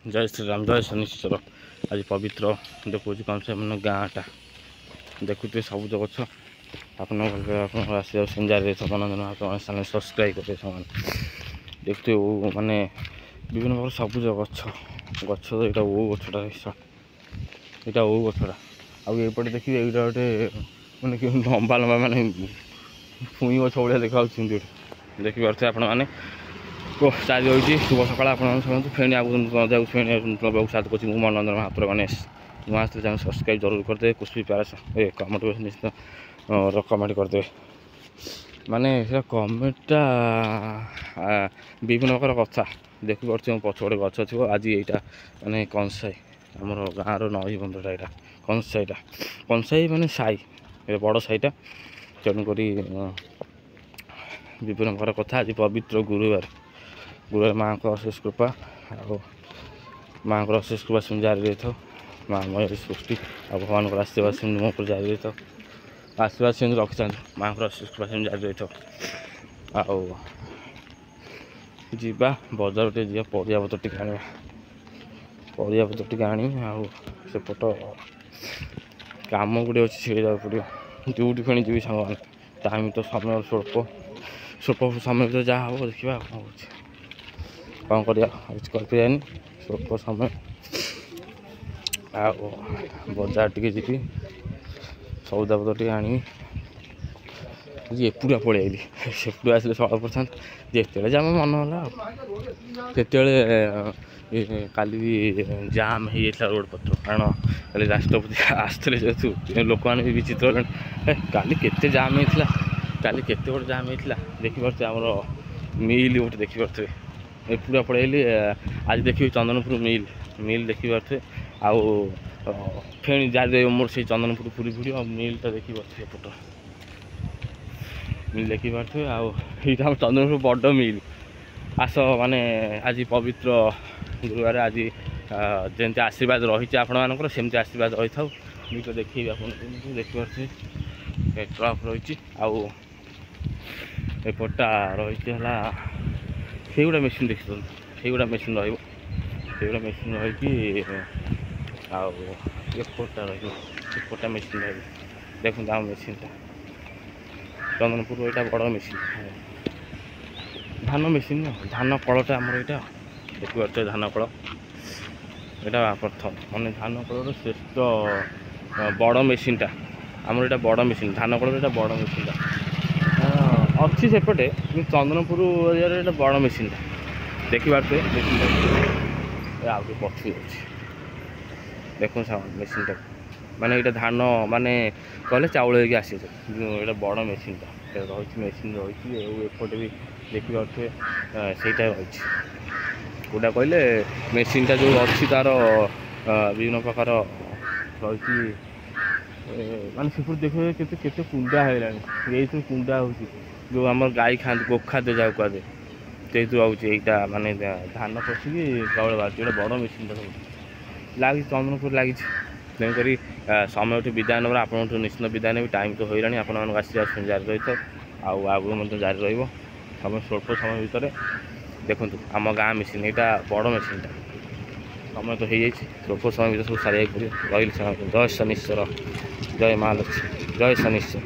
जय श्री राम जय शनिश्चर। आज पवित्र देखुच कौन से मैंने गाँटा देखुए सबुज गछ आप आस जारी चैनल सब्सक्राइब करेंगे सामान देखते माने विभिन्न प्रकार सबुज गछ गछ यहाँ ओ गछटा यहाँ ओ गछटा आउटे देखिए यहाँ गोटे मैंने लंबा लंबा माने पुई गछ भाया देखा देखिपे आपण मैंने चार्ज होती शुभ सकाल आप फेणी आगे फेणी साथ कर मनोरंजन महापुर गणेश नुआ चैनल सब्सक्राइब जरूर करदे कुछ प्यारा कमेंट निश्चित कमेंट करदे माने कमेंटा विभिन्न प्रकार कथा देखिपे पछपटे गछ थी आज यहाँ माने कंसाई आम गाँव नई बंधटा यहाँ कंसाई माने साई बड़ साईटा तेणुक विभिन्न प्रकार कथा आज पवित्र गुरुवार माँ को अशेष कृपा आ माँ को अशेष कृपा से जारी रही था माँ मय सृष्टि आ भगवान को आशीर्वाद से मो पर जारी रही था आशीर्वाद से रखी था माँ को अशेष कृपा से जारी रही था आवा बजार टे जा परिया पत्र टी आने परिया पत्र टी आनी आसपट कम गुड़े अच्छे से पड़ो ड्यूटी फेणी जी सांग टाइम तो समय स्वल्प समय भर जहाँ हम देखा कौन कर स्वल्प समय बजार टे जी सौदा पत्र टे आनी एपुरा पलि आइली सेपुरा आसे सौ परसेंट जिते जहाँ मन है काली भी जाम हो जाता रोड पत्र कारण कल राष्ट्रपति आसते जेहतु लोक मैंने भी विचित्र काली केते जाम होता काली केते गोटे जाम होता देखिपे आमर मिल गोटे देखिपे पूरा पलैली आज देखिए चंदनपुर मिल देखिपे आउ फेणी जारी मोर से चंदनपुर पूरी भिड़ मिलटा देखिपे एपट मिल देखिपे आम चंदनपुर बड़ मिल आस माने आज पवित्र गुरुवार आज जमी आशीर्वाद रही आपण मानकर सेमती आशीर्वाद रही था तो देखिए आप देखिपे ट्रक रही आउटा रही है गुड़ा मेसीन देखी से मेसीन रोड़ा मेसीन रही आउटा रहा मेसीन रही देखते आम मेसीनटा चंदनपुर यहाँ बड़ मेसीन धान मेसीन धान कलटा आमर यहाँ देखिए धान कल यहाँ प्रथम मानने धान कलर श्रेष्ठ बड़ मेसीनटा आमर यहाँ बड़ मेसीन धान कलर यहाँ बड़ मेसीनटा अच्छी सेपटे चंदनपुर एरिया बड़ मेसीनटा देखिपे मेसीन आगे पछू देख मेसीनटा माने यहाँ धान माने कहले चाउल लेके आसी यहाँ बड़ मेसीनटा रही मेसीन रही एपटे भी देखिपे से रही गोटा कहले मेसीनटा जो अच्छी तार विभिन्न प्रकार रही माने से देखिए केते कुंडा है ये कुंडा हो जो आम गाई खाते गोखाद्य जहाँ कहते से आउटा माने धान पशिकी चाउल बाहर बड़ मेसीनटा सब लगी चंदनपुर लगी तेणुक समय विदाय नंबर आप निश्चित विदाय ने टाइम तो होगा आप आशीर्वाद जारी रही था आगे जारी रही स्वल्प समय भितर देखूँ आम गाँ मेसीन यहाँ बड़ मेसीनटा समय तो हो जाए स्वल्प समय भर सब सारे पड़ो रही जय शनिश्चर जय महालक्ष्मी जय शनिश्चर।